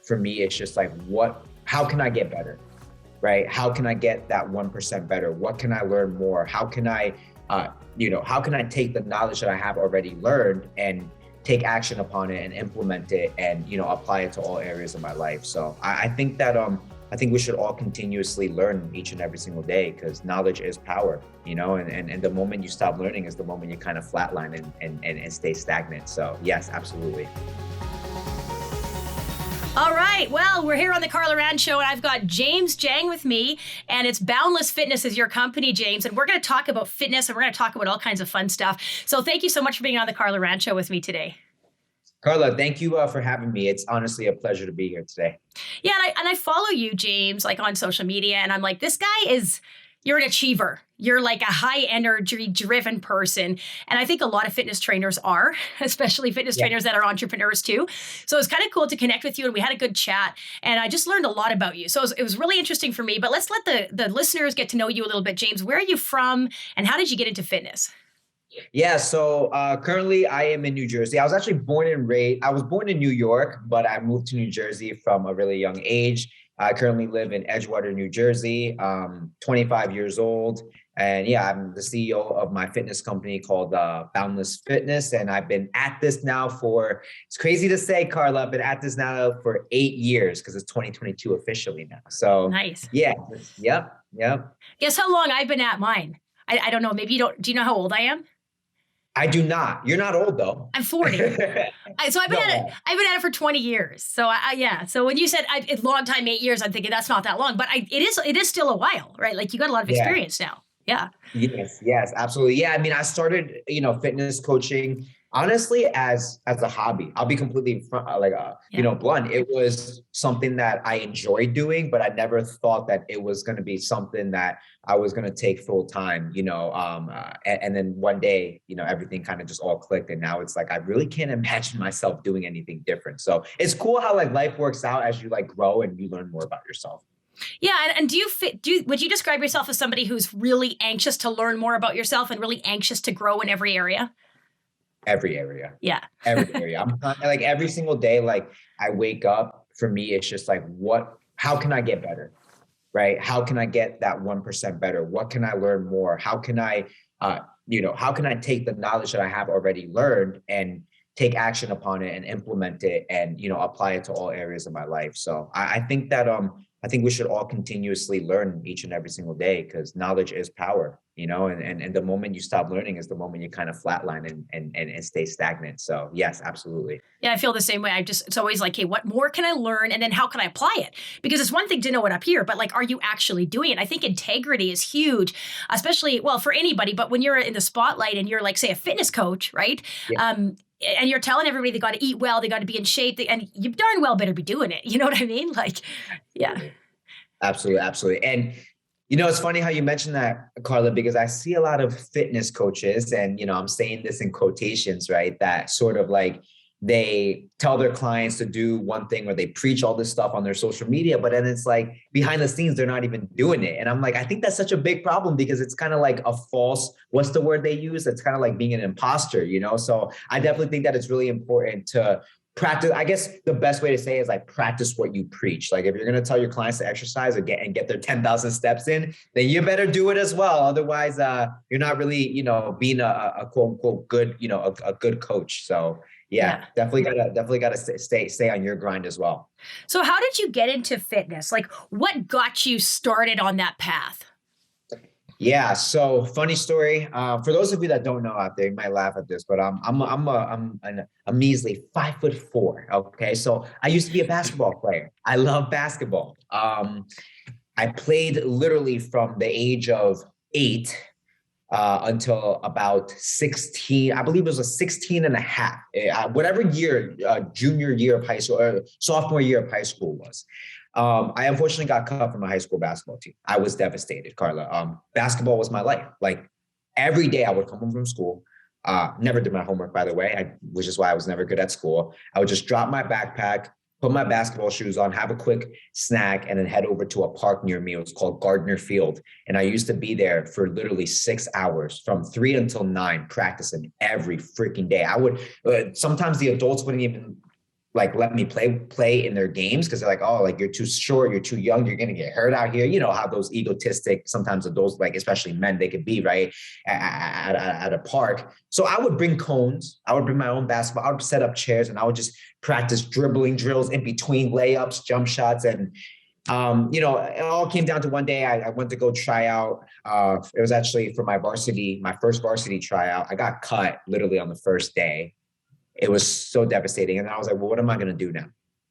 for me, it's just like, how can I get better? Right? How can I get that 1% better? What can I learn more? How can I, how can I take the knowledge that I have already learned and take action upon it and implement it and, apply it to all areas of my life. So I think that, I think we should all continuously learn each and every single day, because knowledge is power, and the moment you stop learning is the moment you kind of flatline and stay stagnant. So yes, absolutely. All right. Well, we're here on the Carla Rand Show, and I've got James Jiang with me, and it's Boundless Fitness is your company, James. And we're going to talk about fitness, and we're going to talk about all kinds of fun stuff. So thank you so much for being on the Carla Rand Show with me today. Carla, thank you for having me. It's honestly a pleasure to be here today. Yeah, and I follow you, James, like on social media, and I'm like, this guy you're an achiever. You're like a high energy driven person. And I think a lot of fitness trainers are, especially fitness trainers that are entrepreneurs too. So it's kind of cool to connect with you, and we had a good chat, and I just learned a lot about you. So it was really interesting for me, but let's let the listeners get to know you a little bit. James, where are you from and how did you get into fitness? Yeah, so currently I am in New Jersey. I was actually born in New York, but I moved to New Jersey from a really young age. I currently live in Edgewater, New Jersey, 25 years old. And yeah, I'm the CEO of my fitness company called Boundless Fitness. And I've been at this now it's crazy to say, Carla, I've been at this now for 8 years, because it's 2022 officially now. So nice. Yeah. Yep. Guess how long I've been at mine? I don't know. Maybe do you know how old I am? I do not. You're not old though. I'm 40. So I've been at it for 20 years. So yeah. So when you said it's long time, 8 years, I'm thinking that's not that long, but it is still a while, right? Like you got a lot of experience now. Yeah. Yes, absolutely. Yeah. I mean, I started, fitness coaching honestly as a hobby. I'll be completely blunt. It was something that I enjoyed doing, but I never thought that it was going to be something that I was going to take full time, and then one day, everything kind of just all clicked. And now it's like, I really can't imagine myself doing anything different. So it's cool how like life works out as you like grow and you learn more about yourself. Yeah. And would you describe yourself as somebody who's really anxious to learn more about yourself and really anxious to grow in every area? Every area. Yeah. Every area. I'm like every single day, like I wake up, for me, it's just like, how can I get better? Right? How can I get that 1% better? What can I learn more? How can I take the knowledge that I have already learned and take action upon it and implement it and, apply it to all areas of my life. So I think that, I think we should all continuously learn each and every single day, because knowledge is power, and the moment you stop learning is the moment you kind of flatline and stay stagnant. So yes, absolutely. Yeah, I feel the same way. It's always like, hey, what more can I learn? And then how can I apply it? Because it's one thing to know it up here, but like, are you actually doing it? I think integrity is huge, especially, well, for anybody, but when you're in the spotlight and you're like, say, a fitness coach, right? Yeah. And you're telling everybody they got to eat well, they got to be in shape, and you darn well better be doing it. You know what I mean? Like, yeah. Absolutely. And, it's funny how you mentioned that, Carla, because I see a lot of fitness coaches, and, I'm saying this in quotations, right? That sort of like, they tell their clients to do one thing, or they preach all this stuff on their social media, but then it's like behind the scenes, they're not even doing it. And I'm like, I think that's such a big problem, because it's kind of like a false, what's the word they use? It's kind of like being an imposter, So I definitely think that it's really important to practice. I guess the best way to say it is like, practice what you preach. Like if you're going to tell your clients to exercise and get their 10,000 steps in, then you better do it as well. Otherwise, you're not really, being a quote unquote good, a good coach. So yeah, definitely gotta stay on your grind as well. So how did you get into fitness? Like what got you started on that path? Yeah. So funny story. For those of you that don't know out there, you might laugh at this, but I'm a measly 5'4". Okay. So I used to be a basketball player. I love basketball. I played literally from the age of 8 until about 16. I believe it was a 16 and a half, whatever year, junior year of high school or sophomore year of high school was. I unfortunately got cut from a high school basketball team. I was devastated, Carla. Basketball was my life. Like every day I would come home from school. Never did my homework, by the way, which is why I was never good at school. I would just drop my backpack, put my basketball shoes on, have a quick snack, and then head over to a park near me. It was called Gardner Field. And I used to be there for literally 6 hours from 3 until 9, practicing every freaking day. I would, sometimes the adults wouldn't even like let me play in their games because they're like, oh, like you're too short, you're too young, you're gonna get hurt out here. You know how those egotistic sometimes adults, like especially men, they could be right at a park. So I would bring cones, I would bring my own basketball, I would set up chairs, and I would just practice dribbling drills in between layups, jump shots, and you know, it all came down to one day I went to go try out. It was actually for my first varsity tryout. I got cut literally on the first day. It was so devastating. And I was like, well, what am I going to do now?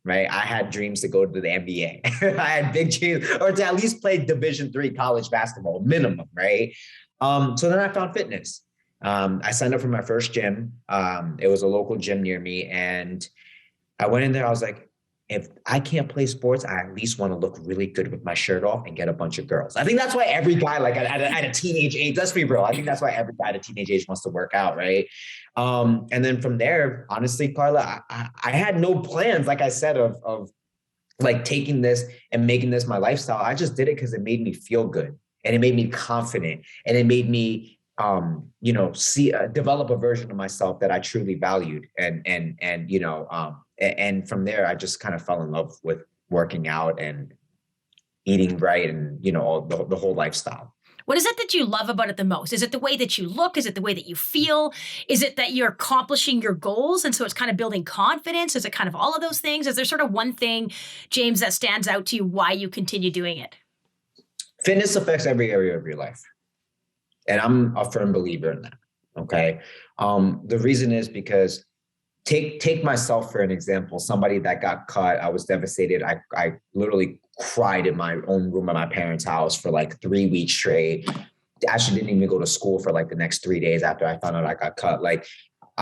Right. I had dreams to go to the NBA. I had big dreams, or to at least play Division III college basketball minimum. Right. So then I found fitness. I signed up for my first gym. It was a local gym near me. And I went in there. I was like, if I can't play sports, I at least want to look really good with my shirt off and get a bunch of girls. I think that's why every guy, like at a teenage age, let's be real. I think that's why every guy at a teenage age wants to work out, right? And then from there, honestly, Carla, I had no plans, like I said, of like taking this and making this my lifestyle. I just did it because it made me feel good, and it made me confident, and it made me you know, develop a version of myself that I truly valued. And you know, and from there, I just kind of fell in love with working out and eating right, and, you know, all the whole lifestyle. What is it that you love about it the most? Is it the way that you look? Is it the way that you feel? Is it that you're accomplishing your goals? And so it's kind of building confidence? Is it kind of all of those things? Is there sort of one thing, James, that stands out to you why you continue doing it? Fitness affects every area of your life. And I'm a firm believer in that. Okay. The reason is because take myself for an example, somebody that got cut. I was devastated. I literally cried in my own room at my parents' house for like 3 weeks straight. Actually didn't even go to school for like the next 3 days after I found out I got cut. Like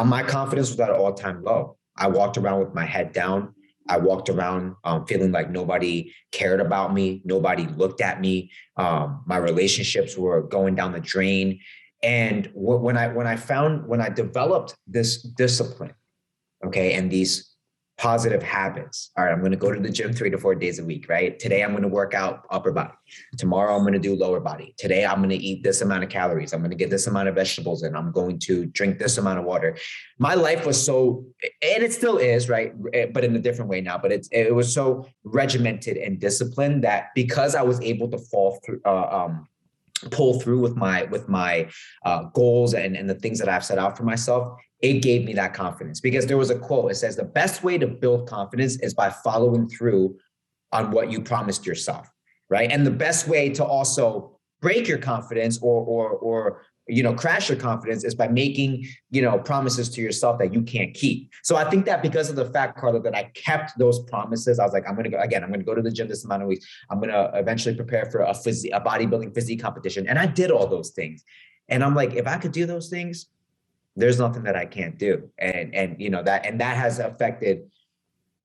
my confidence was at an all-time low. I walked around with my head down. I walked around feeling like nobody cared about me. Nobody looked at me. My relationships were going down the drain. And when I developed this discipline, okay, and these positive habits. All right, I'm going to go to the gym 3 to 4 days a week, right? Today, I'm going to work out upper body. Tomorrow, I'm going to do lower body. Today, I'm going to eat this amount of calories. I'm going to get this amount of vegetables in. I'm going to drink this amount of water. My life was so, and it still is, right? But in a different way now, but it was so regimented and disciplined that because I was able to pull through with my goals and the things that I've set out for myself, it gave me that confidence. Because there was a quote, it says, the best way to build confidence is by following through on what you promised yourself, right? And the best way to also break your confidence or you know, crash your confidence is by making, you know, promises to yourself that you can't keep. So I think that because of the fact, Carla, that I kept those promises, I was like, I'm going to go to the gym this amount of weeks. I'm going to eventually prepare for a bodybuilding physique competition. And I did all those things. And I'm like, if I could do those things, there's nothing that I can't do. And you know, that has affected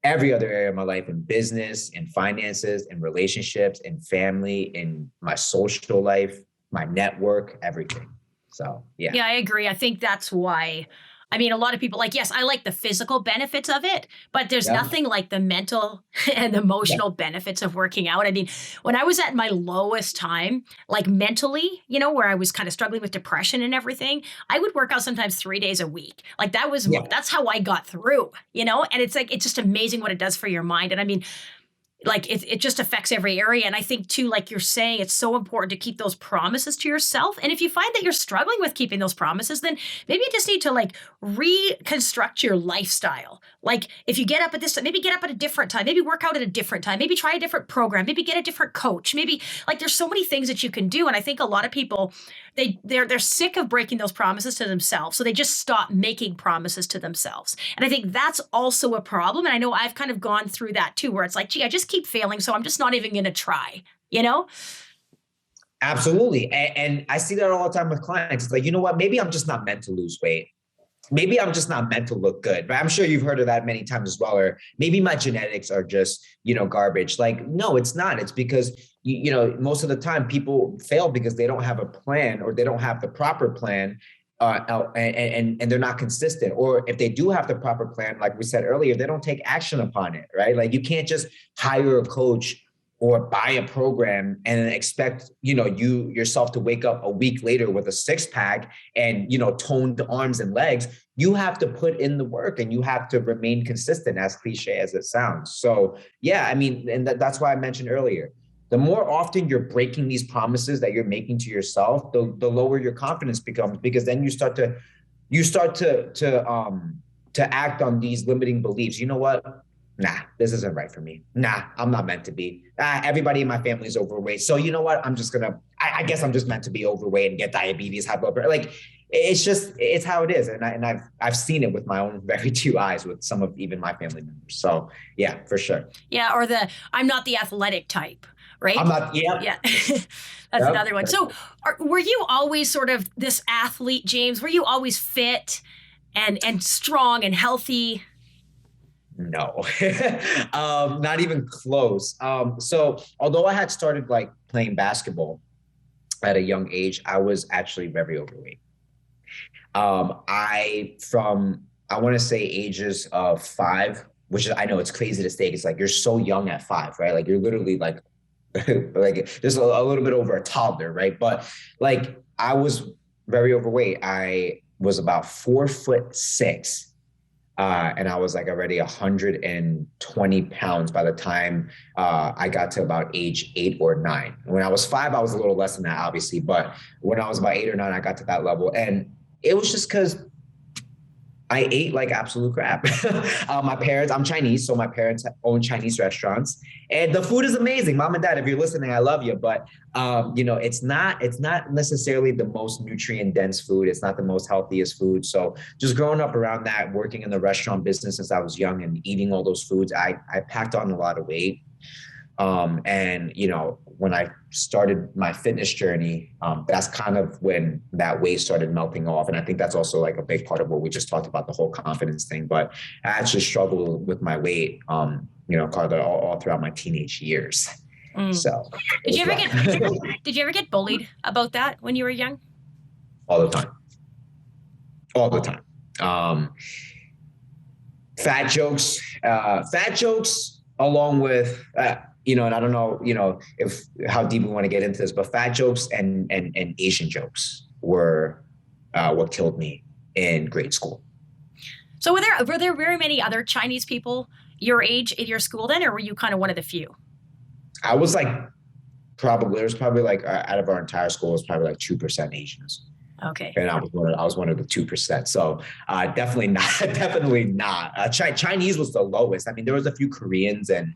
every other area of my life, in business, in finances, in relationships, in family, in my social life, my network, everything. So, yeah. Yeah, I agree. I think that's why. I mean, a lot of people yes, I like the physical benefits of it, but there's nothing like the mental and emotional benefits of working out. I mean, when I was at my lowest time, like mentally, you know, where I was kind of struggling with depression and everything, I would work out sometimes 3 days a week. Like that's how I got through, you know, and it's just amazing what it does for your mind. And I mean, like it just affects every area. And I think too, like you're saying, it's so important to keep those promises to yourself. And if you find that you're struggling with keeping those promises, then maybe you just need to like reconstruct your lifestyle. Like if you get up at this time, maybe get up at a different time, maybe work out at a different time, maybe try a different program, maybe get a different coach, maybe like there's so many things that you can do. And I think a lot of people, they're sick of breaking those promises to themselves. So they just stop making promises to themselves. And I think that's also a problem. And I know I've kind of gone through that too, where it's like, gee, I just keep failing, so I'm just not even going to try, you know? Absolutely. And I see that all the time with clients. It's like, you know what, maybe I'm just not meant to lose weight. Maybe I'm just not meant to look good, but I'm sure you've heard of that many times as well. Or maybe my genetics are just, you know, garbage. Like, no, it's not. It's because, you know, most of the time people fail because they don't have a plan, or they don't have the proper plan. And they're not consistent. Or if they do have the proper plan, like we said earlier, they don't take action upon it, right? Like you can't just hire a coach or buy a program and then expect, you yourself to wake up a week later with a six pack and, toned arms and legs. You have to put in the work and you have to remain consistent, as cliche as it sounds. So yeah, I mean, and that's why I mentioned earlier, the more often you're breaking these promises that you're making to yourself, the lower your confidence becomes, because then you start to act on these limiting beliefs. You know what? Nah, this isn't right for me. Nah, I'm not meant to be. Everybody in my family is overweight. So you know what? I guess I'm just meant to be overweight and get diabetes, high blood pressure. Like, it's how it is. And I've seen it with my own very two eyes with some of even my family members. So yeah, for sure. Yeah. Or I'm not the athletic type, right? I'm not, yeah. Yeah. That's another one. So were you always sort of this athlete, James? Were you always fit and strong and healthy? No, not even close. So although I had started like playing basketball at a young age, I was actually very overweight. I want to say ages of 5, which is, I know it's crazy to say. It's like, you're so young at 5, right? Like you're literally like, like just a little bit over a toddler, right? But like I was very overweight. I was about 4'6". And I was like already 120 pounds by the time I got to about age 8 or 9. When I was 5, I was a little less than that, obviously. But when I was about 8 or 9, I got to that level. And it was just because I ate like absolute crap. My parents, I'm Chinese, so my parents own Chinese restaurants, and the food is amazing. Mom and Dad, if you're listening, I love you. But it's not necessarily the most nutrient dense food. It's not the most healthiest food. So just growing up around that, working in the restaurant business since I was young and eating all those foods, I packed on a lot of weight. And when I started my fitness journey, that's kind of when that weight started melting off. And I think that's also like a big part of what we just talked about, the whole confidence thing. But I actually struggled with my weight, kind of all throughout my teenage years. So did you ever get bullied about that when you were young? All the time. Fat jokes, along with, and I don't know, if how deep we want to get into this, but fat jokes and Asian jokes were what killed me in grade school. So were there very many other Chinese people your age in your school then, or were you kind of one of the few? I was like, there was probably like out of our entire school, it was probably like 2% Asians. Okay. And I was one of the 2%. So definitely not. Chinese was the lowest. I mean, there was a few Koreans and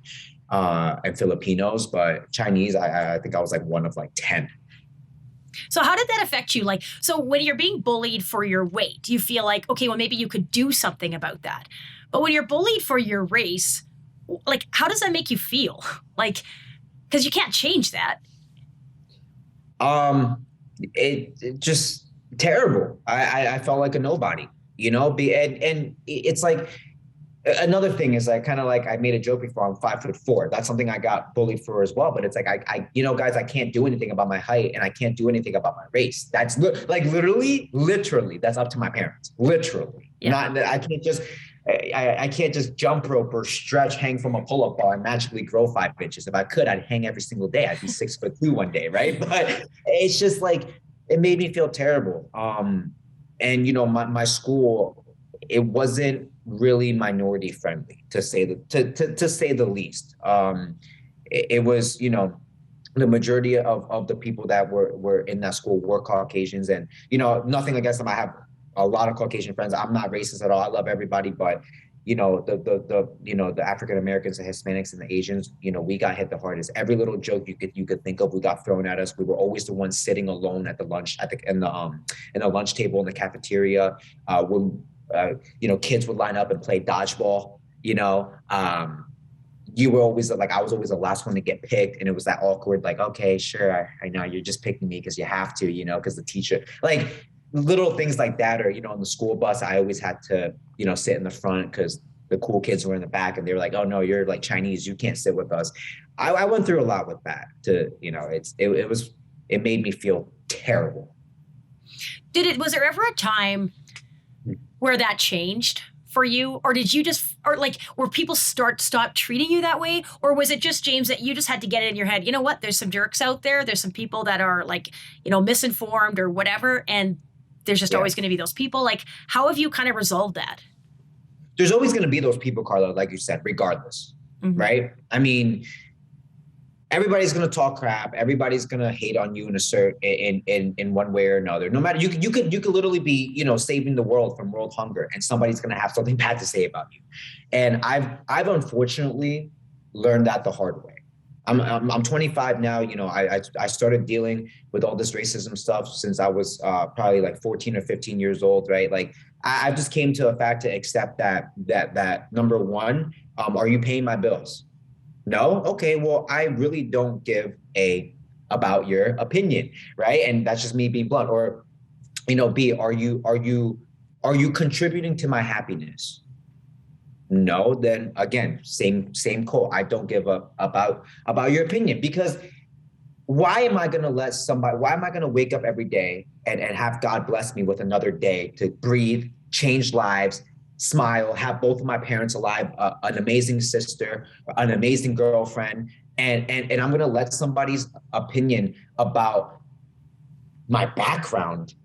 Filipinos, but Chinese, I think I was like one of like 10. So how did that affect you? Like, so when you're being bullied for your weight, do you feel like, okay, well, maybe you could do something about that? But when you're bullied for your race, like, how does that make you feel? Like, because you can't change that. It just terrible. I felt like a nobody, and it's like, another thing is like, kind of like I made a joke before, I'm 5'4". That's something I got bullied for as well. But it's like, guys, I can't do anything about my height and I can't do anything about my race. That's like literally, that's up to my parents. Literally. Yeah. I can't just jump rope or stretch, hang from a pull-up bar and magically grow 5 inches. If I could, I'd hang every single day. I'd be 6'2" one day, right? But it's just like, it made me feel terrible. And my school, it wasn't really minority friendly, to say the least. It was, the majority of the people that were in that school were Caucasians, and nothing against them. I have a lot of Caucasian friends. I'm not racist at all. I love everybody, but the African Americans, the Hispanics, and the Asians, we got hit the hardest. Every little joke you could think of, we got thrown at us. We were always the ones sitting alone at the lunch in the lunch table in the cafeteria. When kids would line up and play dodgeball. You were always like, I was always the last one to get picked, and it was that awkward, like, okay, sure, I know you're just picking me because you have to, because the teacher, like, little things like that. Or on the school bus, I always had to sit in the front because the cool kids were in the back, and they were like, oh no, you're like Chinese, you can't sit with us. I went through a lot with that. It made me feel terrible. Was there ever a time where that changed for you? Or did you just, or like, were people stop treating you that way? Or was it just, James, that you just had to get it in your head? You know what? There's some jerks out there. There's some people that are like, misinformed or whatever. And there's just Yeah. always going to be those people. Like, how have you kind of resolved that? There's always going to be those people, Carla, like you said, regardless, right? I mean, everybody's going to talk crap. Everybody's going to hate on you in one way or another. No matter, you could literally be, saving the world from world hunger, and somebody's going to have something bad to say about you. And I've unfortunately learned that the hard way. I'm 25 now. I started dealing with all this racism stuff since I was probably like 14 or 15 years old, right? Like I just came to a fact to accept that number one, are you paying my bills? No? Okay, well, I really don't give about your opinion, right? And that's just me being blunt. Or, B, are you contributing to my happiness? No, then again, same quote. I don't give up about your opinion, because why am I going to wake up every day and have God bless me with another day to breathe, change lives, smile, have both of my parents alive, an amazing sister, an amazing girlfriend, and I'm going to let somebody's opinion about my background,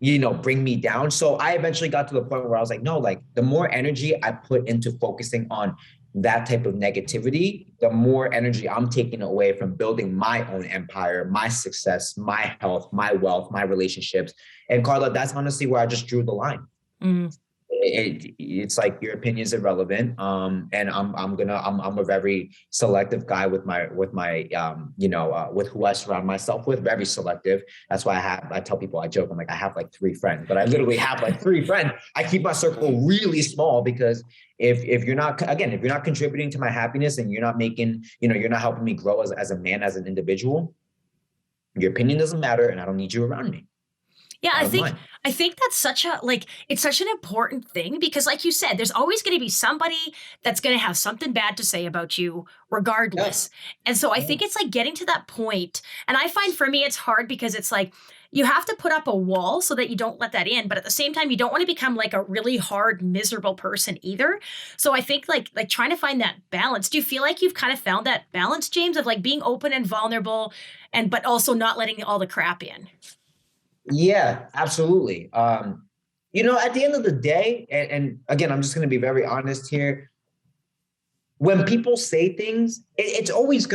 bring me down. So I eventually got to the point where I was like, no, like the more energy I put into focusing on that type of negativity, the more energy I'm taking away from building my own empire, my success, my health, my wealth, my relationships. And Carla, that's honestly where I just drew the line. It's like your opinion is irrelevant. And I'm a very selective guy with with who I surround myself with, very selective. That's why I tell people, I joke, I'm like, I have like 3 friends, but I literally have like 3 friends. I keep my circle really small, because if you're not contributing to my happiness, and you're not making, you're not helping me grow as a man, as an individual, your opinion doesn't matter, and I don't need you around me. Yeah, I think that's it's such an important thing, because like you said, there's always going to be somebody that's going to have something bad to say about you regardless. And so I think it's like getting to that point. And I find for me, it's hard, because it's like, you have to put up a wall so that you don't let that in. But at the same time, you don't want to become like a really hard, miserable person either. So I think like trying to find that balance. Do you feel like you've kind of found that balance, James, of like being open and vulnerable, but also not letting all the crap in? Yeah, absolutely. At the end of the day, and again, I'm just going to be very honest here. When people say things, it's always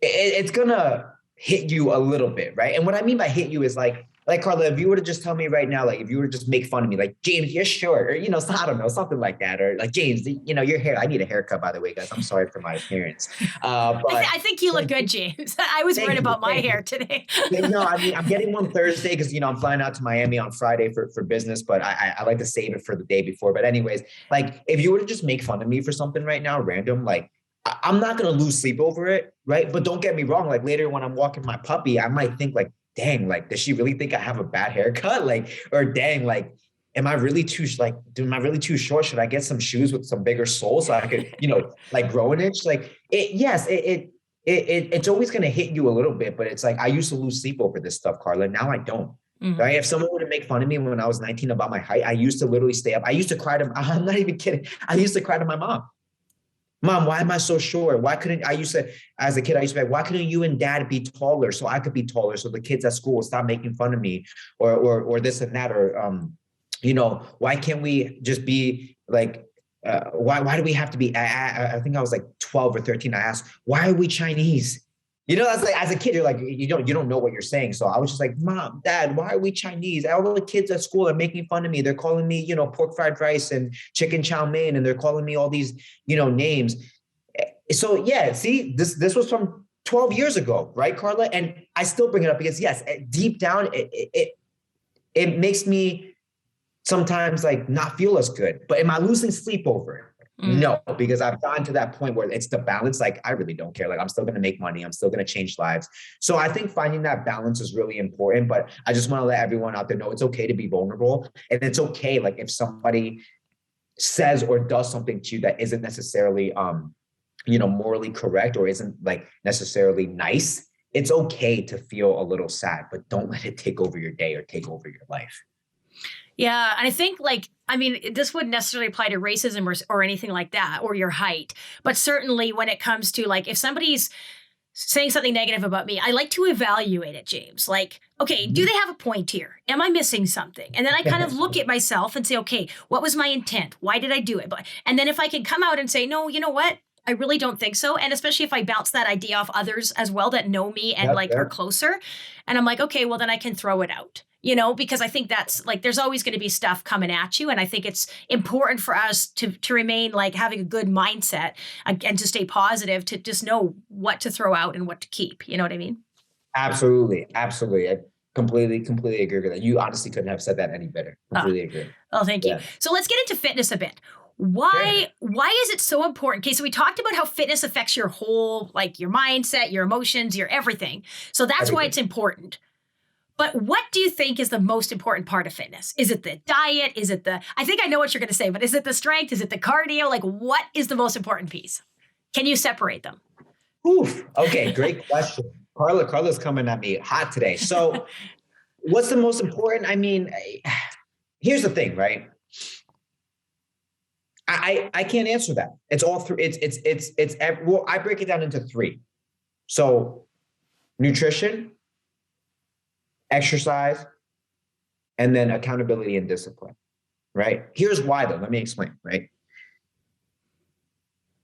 it's gonna hit you a little bit, right? And what I mean by hit you is like Carla, if you were to just tell me right now, like if you were to just make fun of me, like, James, you're short, or so, I don't know, something like that, or like, James, your hair, I need a haircut, by the way, guys. I'm sorry for my appearance. But I think you look good, James. I was worried about my hair today. No, I mean, I'm getting one Thursday because, I'm flying out to Miami on Friday for business, but I like to save it for the day before. But anyways, like if you were to just make fun of me for something right now, random, like I'm not going to lose sleep over it, right? But don't get me wrong. Like later when I'm walking my puppy, I might think like, dang, like, does she really think I have a bad haircut? Like, or dang, like, am I really too short? Should I get some shoes with some bigger soles so I could, like grow an inch? Like it's always going to hit you a little bit, but it's like, I used to lose sleep over this stuff, Carla. Now I don't. Right? If someone were to make fun of me when I was 19 about my height, I used to literally stay up. I used to cry I'm not even kidding. I used to cry to my mom. Mom, why am I so short? As a kid, I used to be like, why couldn't you and dad be taller so I could be taller, so the kids at school will stop making fun of me, or this and that, or why can't we just be like, why do we have to be? I think I was like 12 or 13. I asked, why are we Chinese? That's like, as a kid, you're like, you don't know what you're saying. So I was just like, Mom, Dad, why are we Chinese? All the kids at school are making fun of me. They're calling me, pork fried rice and chicken chow mein, and they're calling me all these, names. So yeah, see, this was from 12 years ago, right, Carla? And I still bring it up because yes, deep down, it makes me sometimes like not feel as good. But am I losing sleep over it? No, because I've gotten to that point where it's the balance. Like, I really don't care. Like, I'm still going to make money. I'm still going to change lives. So I think finding that balance is really important. But I just want to let everyone out there know it's okay to be vulnerable. And it's okay, like, if somebody says or does something to you that isn't necessarily, morally correct, or isn't like necessarily nice, it's okay to feel a little sad, but don't let it take over your day or take over your life. Yeah. And I think like I mean, this wouldn't necessarily apply to racism or anything like that, or your height, but certainly when it comes to like, if somebody's saying something negative about me, I like to evaluate it, James. Like, okay, do Mhm. they have a point here? Am I missing something? And then I kind of look at myself and say, okay, what was my intent? Why did I do it? And then if I can come out and say, no, you know what? I really don't think so. And especially if I bounce that idea off others as well that know me and Yep, like are yep. closer. And I'm like, okay, well, then I can throw it out, because I think that's like, there's always going to be stuff coming at you. And I think it's important for us to remain like having a good mindset and to stay positive, to just know what to throw out and what to keep. You know what I mean? Absolutely. Absolutely. I completely agree with that. You honestly couldn't have said that any better. Ah, Completely agree. oh, thank you. Yeah. So let's get into fitness a bit. Sure. Why is it so important? Okay, so we talked about how fitness affects your whole, like your mindset, your emotions, your everything. So that's why Everything. it's important. But what do you think is the most important part of fitness? Is it the diet? Is it I think I know what you're going to say, but is it the strength? Is it the cardio? Like, what is the most important piece? Can you separate them? Oof. Okay. Great question. Carla's coming at me hot today. So what's the most important? I mean, here's the thing, right? I can't answer that. It's all three. Well, I break it down into three. So nutrition, exercise, and then accountability and discipline, right? Here's why though. Let me explain, right?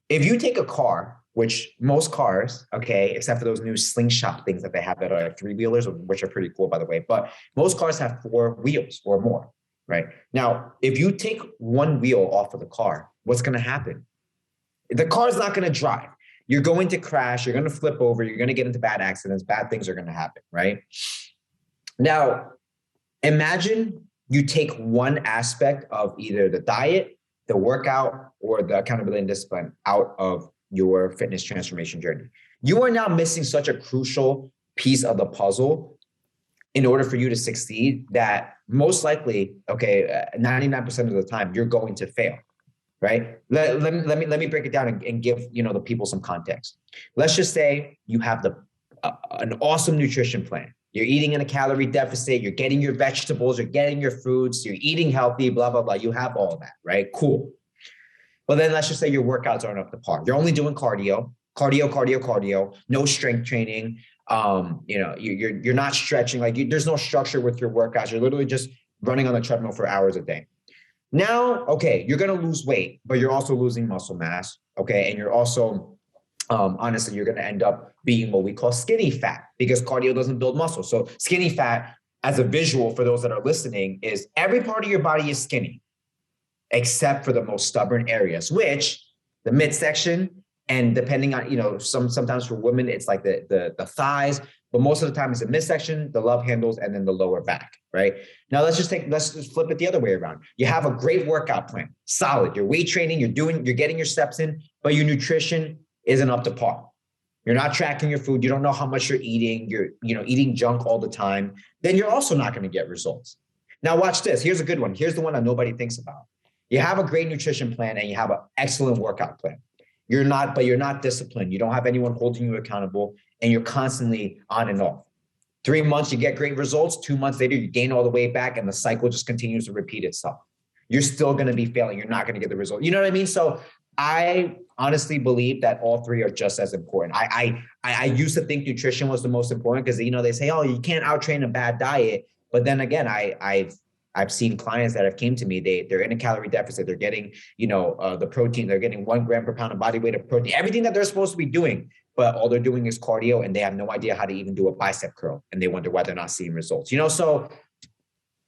If you take a car, which most cars, okay, except for those new slingshot things that they have that are three-wheelers, which are pretty cool, by the way, but most cars have four wheels or more, right? Now, if you take one wheel off of the car, what's going to happen? The car's not going to drive. You're going to crash. You're going to flip over. You're going to get into bad accidents. Bad things are going to happen, right? Now, imagine you take one aspect of either the diet, the workout, or the accountability and discipline out of your fitness transformation journey. You are now missing such a crucial piece of the puzzle in order for you to succeed that most likely, okay, 99% of the time, you're going to fail, right? Let me break it down and give the people some context. Let's just say you have an awesome nutrition plan. You're eating in a calorie deficit. You're getting your vegetables. You're getting your fruits. You're eating healthy, blah, blah, blah. You have all of that, right? Cool. But then let's just say your workouts aren't up to par. You're only doing cardio, no strength training. You're not stretching. There's no structure with your workouts. You're literally just running on the treadmill for hours a day. Now, okay, you're going to lose weight, but you're also losing muscle mass. Okay. And you're also, honestly, you're going to end up being what we call skinny fat because cardio doesn't build muscle. So skinny fat, as a visual for those that are listening, is every part of your body is skinny, except for the most stubborn areas, which the midsection, and depending on, sometimes for women, it's like the thighs, but most of the time it's the midsection, the love handles, and then the lower back, right? Now let's just flip it the other way around. You have a great workout plan, solid. You're weight training, you're getting your steps in, but your nutrition isn't up to par. You're not tracking your food. You don't know how much you're eating. You're, eating junk all the time. Then you're also not going to get results. Now watch this. Here's a good one. Here's the one that nobody thinks about. You have a great nutrition plan and you have an excellent workout plan. You're not disciplined. You don't have anyone holding you accountable, and you're constantly on and off. 3 months, you get great results. 2 months later, you gain all the way back, and the cycle just continues to repeat itself. You're still going to be failing. You're not going to get the result. You know what I mean? So I honestly believe that all three are just as important. I used to think nutrition was the most important because, they say, oh, you can't out-train a bad diet. But then again, I've seen clients that have came to me, they're in a calorie deficit. They're getting, the protein, they're getting 1 gram per pound of body weight of protein, everything that they're supposed to be doing, but all they're doing is cardio and they have no idea how to even do a bicep curl. And they wonder why they're not seeing results, so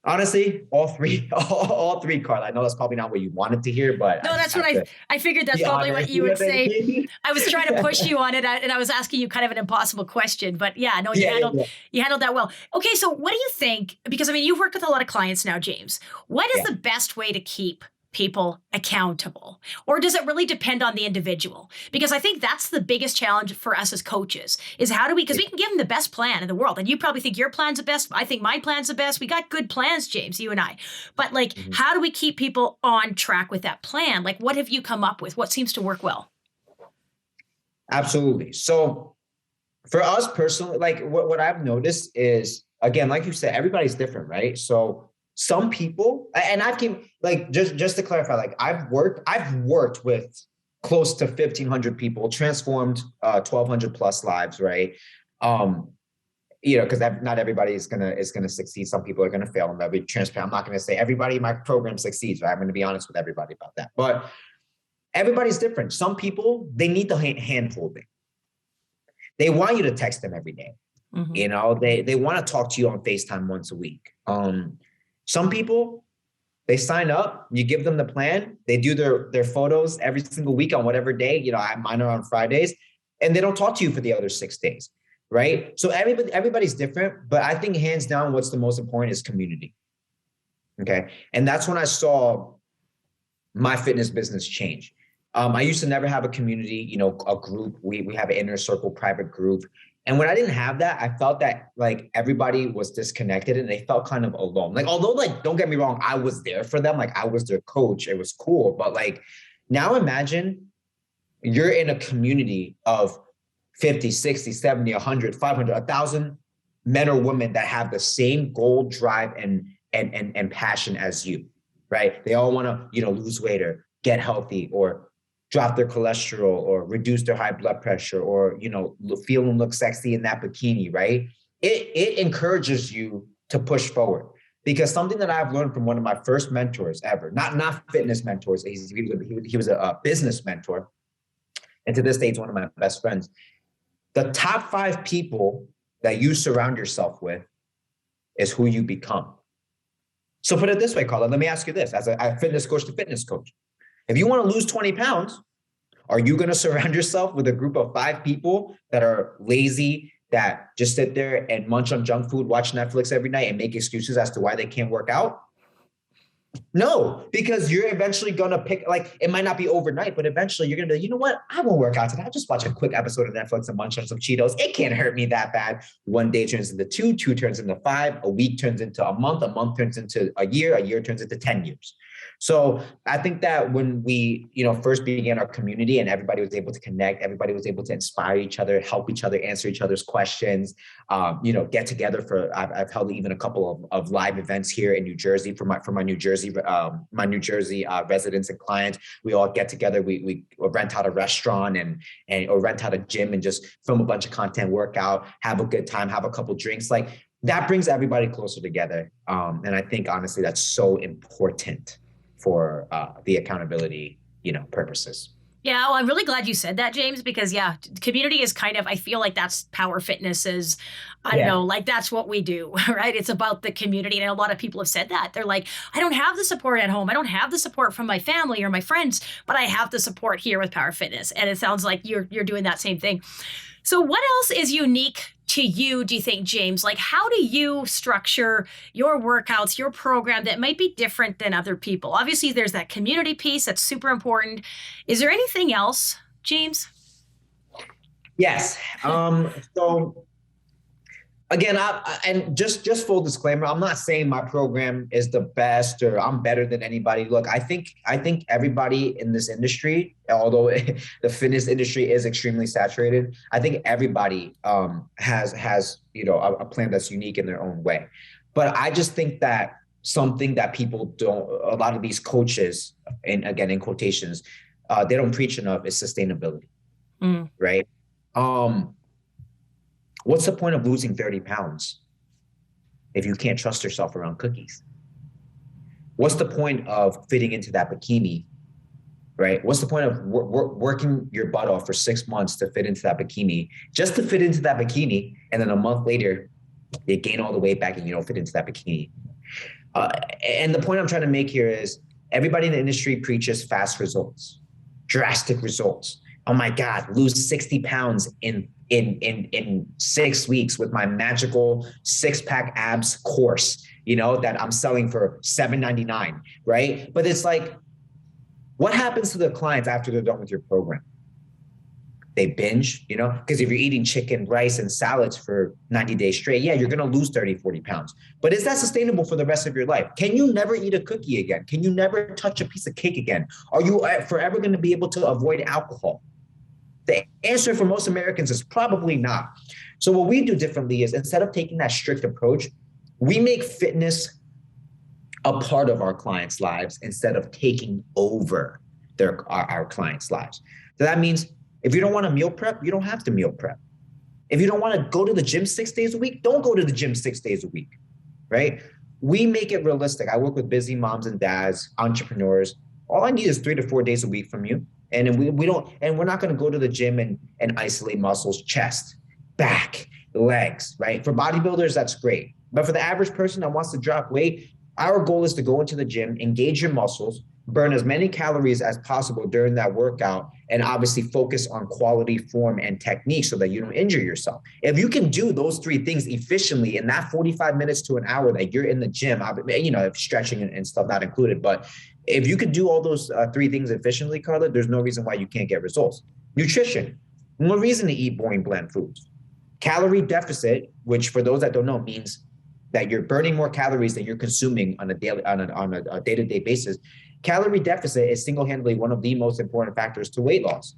honestly, all three, Carl. I know that's probably not what you wanted to hear, but no, that's what I figured. That's probably what you would say. I was trying to push you on it, and I was asking you kind of an impossible question, but you handled that well. Okay, so what do you think? Because you've worked with a lot of clients now, James. What is the best way to keep people accountable? Or does it really depend on the individual? Because I think that's the biggest challenge for us as coaches is how do because we can give them the best plan in the world. And you probably think your plan's the best. I think my plan's the best. We got good plans, James, you and I. But how do we keep people on track with that plan? What have you come up with? What seems to work well? Absolutely. So for us personally, what I've noticed is, again, like you said, everybody's different, right? So some people, and I've came like just to clarify, like I've worked with close to 1,500 people, transformed 1,200 plus lives, right? Because not everybody is gonna succeed. Some people are gonna fail, and they'll be transparent. I'm not gonna say everybody in my program succeeds, right? I'm gonna be honest with everybody about that. But everybody's different. Some people, they need the hand holding. They want you to text them every day. They want to talk to you on FaceTime once a week. Some people, they sign up, you give them the plan, they do their photos every single week on whatever day, mine are on Fridays, and they don't talk to you for the other 6 days, right? So everybody's different, but I think hands down, what's the most important is community. Okay. And that's when I saw my fitness business change. I used to never have a community, a group. We have an inner circle private group. And when I didn't have that, I felt that like everybody was disconnected and they felt kind of alone. Like, although like, don't get me wrong, I was there for them. Like I was their coach. It was cool. But like, now imagine you're in a community of 50, 60, 70, 100, 500, 1,000 men or women that have the same goal, drive, and passion as you, right? They all want to, lose weight or get healthy or drop their cholesterol or reduce their high blood pressure or, feel and look sexy in that bikini, right? It encourages you to push forward, because something that I've learned from one of my first mentors ever, not fitness mentors, he was a business mentor. And to this day, he's one of my best friends. The top 5 people that you surround yourself with is who you become. So put it this way, Carla, let me ask you this, as a fitness coach to fitness coach. If you want to lose 20 pounds, are you going to surround yourself with a group of 5 people that are lazy, that just sit there and munch on junk food, watch Netflix every night and make excuses as to why they can't work out? No, because you're eventually going to pick, like, it might not be overnight, but eventually you're going to be, you know what? I won't work out today. I'll just watch a quick episode of Netflix and munch on some Cheetos. It can't hurt me that bad. One day turns into 2, 2 turns into 5, a week turns into a month turns into a year turns into 10 years. So I think that when we, first began our community and everybody was able to connect, everybody was able to inspire each other, help each other, answer each other's questions, get together for, I've held even a couple of live events here in New Jersey for my New Jersey residents and clients. We all get together, we rent out a restaurant or rent out a gym and just film a bunch of content, work out, have a good time, have a couple drinks. Like that brings everybody closer together. And I think honestly, that's so important for the accountability, purposes. Yeah, well, I'm really glad you said that, James, because community is kind of, I feel like that's Power Fitness's, I don't know, like that's what we do, right? It's about the community. And a lot of people have said that. They're like, I don't have the support at home. I don't have the support from my family or my friends, but I have the support here with Power Fitness. And it sounds like you're doing that same thing. So what else is unique to you, do you think, James? Like, how do you structure your workouts, your program that might be different than other people? Obviously, there's that community piece that's super important. Is there anything else, James? Yes. So again, and just full disclaimer, I'm not saying my program is the best or I'm better than anybody. Look, I think everybody in this industry, although the fitness industry is extremely saturated, I think everybody has a plan that's unique in their own way. But I just think that something that people don't, a lot of these coaches, and again, in quotations, they don't preach enough is sustainability, right? What's the point of losing 30 pounds if you can't trust yourself around cookies? What's the point of fitting into that bikini, right? What's the point of working your butt off for 6 months to fit into that bikini, just to fit into that bikini, and then a month later, you gain all the weight back and you don't fit into that bikini? And the point I'm trying to make here is everybody in the industry preaches fast results, drastic results. Oh my God, lose 60 pounds in 6 weeks with my magical 6-pack abs course, that I'm selling for $7.99, right? But it's like, what happens to the clients after they're done with your program? They binge, because if you're eating chicken, rice, and salads for 90 days straight, you're going to lose 30, 40 pounds. But is that sustainable for the rest of your life? Can you never eat a cookie again? Can you never touch a piece of cake again? Are you forever going to be able to avoid alcohol? The answer for most Americans is probably not. So what we do differently is, instead of taking that strict approach, we make fitness a part of our clients' lives instead of taking over our clients' lives. So that means if you don't want to meal prep, you don't have to meal prep. If you don't want to go to the gym 6 days a week, don't go to the gym 6 days a week, right? We make it realistic. I work with busy moms and dads, entrepreneurs. All I need is 3 to 4 days a week from you. And we don't, and we're not going to go to the gym and isolate muscles, chest, back, legs, right? For bodybuilders, that's great. But for the average person that wants to drop weight, our goal is to go into the gym, engage your muscles, burn as many calories as possible during that workout, and obviously focus on quality, form, and technique so that you don't injure yourself. If you can do those three things efficiently in that 45 minutes to an hour that you're in the gym, if stretching and stuff not included, but if you could do all those three things efficiently, Carla, there's no reason why you can't get results. Nutrition, no reason to eat boring, bland foods. Calorie deficit, which for those that don't know means that you're burning more calories than you're consuming on a day-to-day basis. Calorie deficit is single-handedly one of the most important factors to weight loss.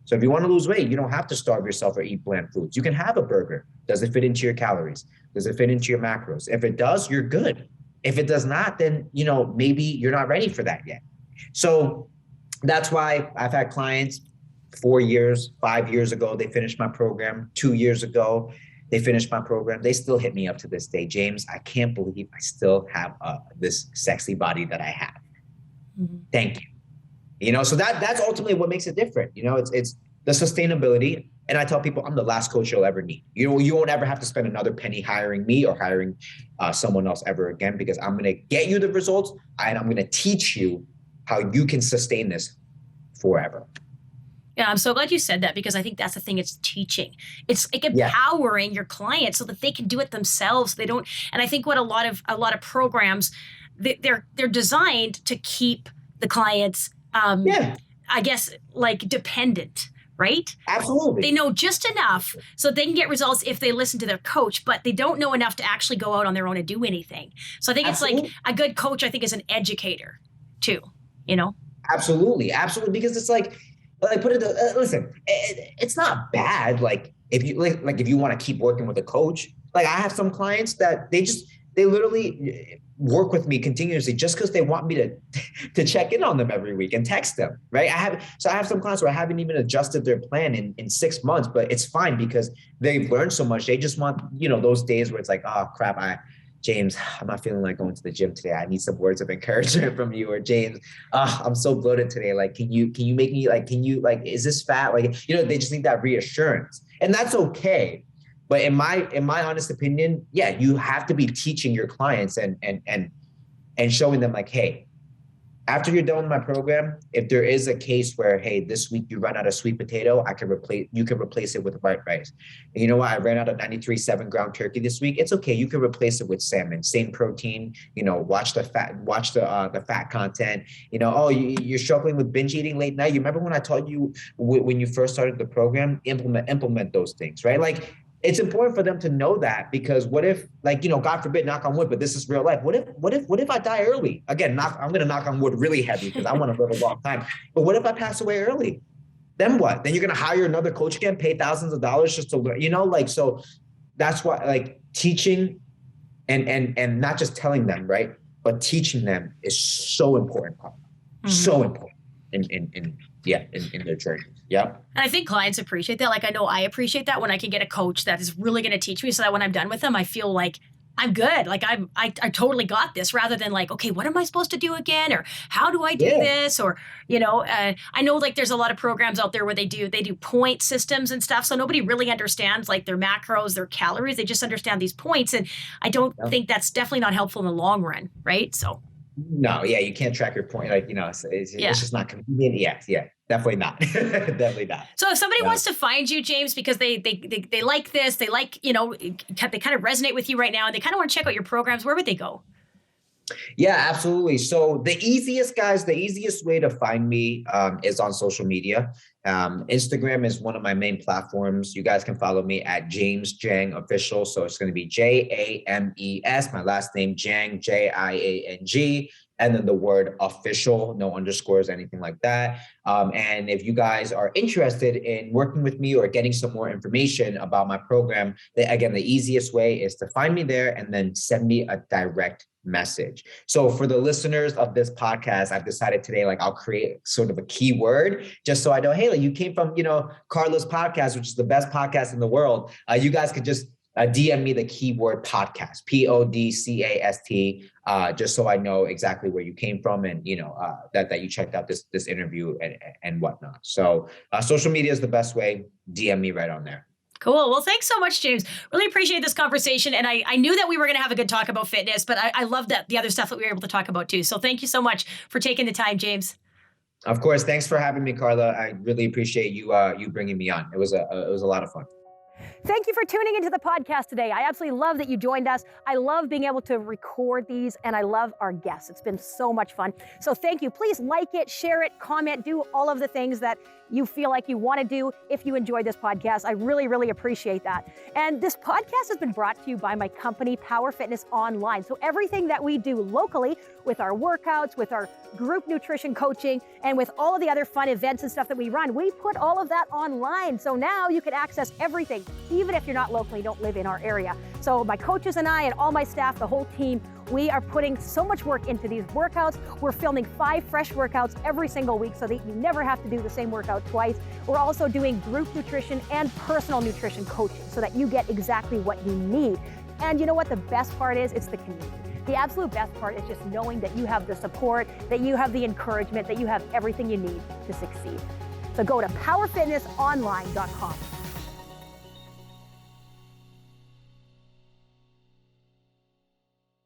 So if you want to lose weight, you don't have to starve yourself or eat bland foods. You can have a burger. Does it fit into your calories? Does it fit into your macros? If it does, you're good. If it does not, then maybe you're not ready for that yet. So that's why I've had clients 4 years, 5 years ago, they finished my program. 2 years ago, they finished my program. They still hit me up to this day. James, I can't believe I still have this sexy body that I have. Mm-hmm. Thank you. So that's ultimately what makes it different. It's the sustainability. And I tell people I'm the last coach you'll ever need. You won't ever have to spend another penny hiring me or hiring someone else ever again, because I'm going to get you the results and I'm going to teach you how you can sustain this forever. Yeah, I'm so glad you said that, because I think that's the thing. It's teaching. It's like empowering your clients so that they can do it themselves. They don't. And I think what a lot of programs, they're designed to keep the clients, I guess, like dependent, right? Absolutely. They know just enough so they can get results if they listen to their coach, but they don't know enough to actually go out on their own and do anything. So I think it's like a good coach, I think, is an educator too, Absolutely. Because it's like put it, listen, it's not bad. Like if you want to keep working with a coach, like I have some clients that they literally work with me continuously just because they want me to check in on them every week and text them, right? I have some clients where I haven't even adjusted their plan in 6 months, but it's fine because they've learned so much. They just want, those days where it's like, oh crap, James, I'm not feeling like going to the gym today. I need some words of encouragement from you. Or James, I'm so bloated today. Like, can you make me is this fat? Like, they just need that reassurance, and that's okay. But in my honest opinion, yeah, you have to be teaching your clients and showing them like, hey, after you're done with my program, if there is a case where, hey, this week you run out of sweet potato, you can replace it with white rice. And you know what? I ran out of 93 7-ground turkey this week. It's okay. You can replace it with salmon, same protein. Watch the fat content. You're struggling with binge eating late night. You remember when I told you when you first started the program, implement those things, right? Like, it's important for them to know that, because what if, God forbid, knock on wood, but this is real life. What if I die early? Again, I'm going to knock on wood really heavy because I want to live a long time. But what if I pass away early? Then what? Then you're going to hire another coach again, pay thousands of dollars just to learn, so that's why teaching and not just telling them, right? But teaching them is so important. Mm-hmm. So important in their journey. Yeah. And I think clients appreciate that. Like, I know I appreciate that when I can get a coach that is really going to teach me, so that when I'm done with them, I feel like I'm good. Like I totally got this, rather than like, okay, what am I supposed to do again? Or how do I do this? Or, I know like there's a lot of programs out there where they do point systems and stuff. So nobody really understands like their macros, their calories. They just understand these points. And I don't think that's definitely not helpful in the long run. Right. So. No, yeah, you can't track your point. It's just not convenient. Yeah, definitely not. Definitely not. So if somebody wants to find you, James, because they like this, they like, they kind of resonate with you right now, and they kind of want to check out your programs, where would they go? Yeah, absolutely. So the easiest way to find me is on social media. Instagram is one of my main platforms. You guys can follow me at James Jiang Official. So it's going to be JAMES, my last name, Jiang, JIANG. and then the word official, no underscores, anything like that. And if you guys are interested in working with me or getting some more information about my program, again, the easiest way is to find me there and then send me a direct message. So for the listeners of this podcast, I've decided today, like I'll create sort of a keyword just so I know, hey, like you came from, Carla's podcast, which is the best podcast in the world. You guys could just DM me the keyword podcast, podcast, just so I know exactly where you came from and, that you checked out this interview and whatnot. So social media is the best way. DM me right on there. Cool. Well, thanks so much, James. Really appreciate this conversation. And I knew that we were going to have a good talk about fitness, but I love that the other stuff that we were able to talk about too. So thank you so much for taking the time, James. Of course. Thanks for having me, Carla. I really appreciate you bringing me on. It was a lot of fun. Thank you for tuning into the podcast today. I absolutely love that you joined us. I love being able to record these, and I love our guests. It's been so much fun. So thank you. Please like it, share it, comment, do all of the things that you feel like you want to do if you enjoyed this podcast. I really, really appreciate that. And this podcast has been brought to you by my company, Power Fitness Online. So everything that we do locally with our workouts, with our group nutrition coaching, and with all of the other fun events and stuff that we run, we put all of that online. So now you can access everything, even if you're not locally, don't live in our area. So my coaches and I and all my staff, the whole team, we are putting so much work into these workouts. We're filming 5 fresh workouts every single week so that you never have to do the same workout twice. We're also doing group nutrition and personal nutrition coaching so that you get exactly what you need. And you know what the best part is? It's the community. The absolute best part is just knowing that you have the support, that you have the encouragement, that you have everything you need to succeed. So go to powerfitnessonline.com.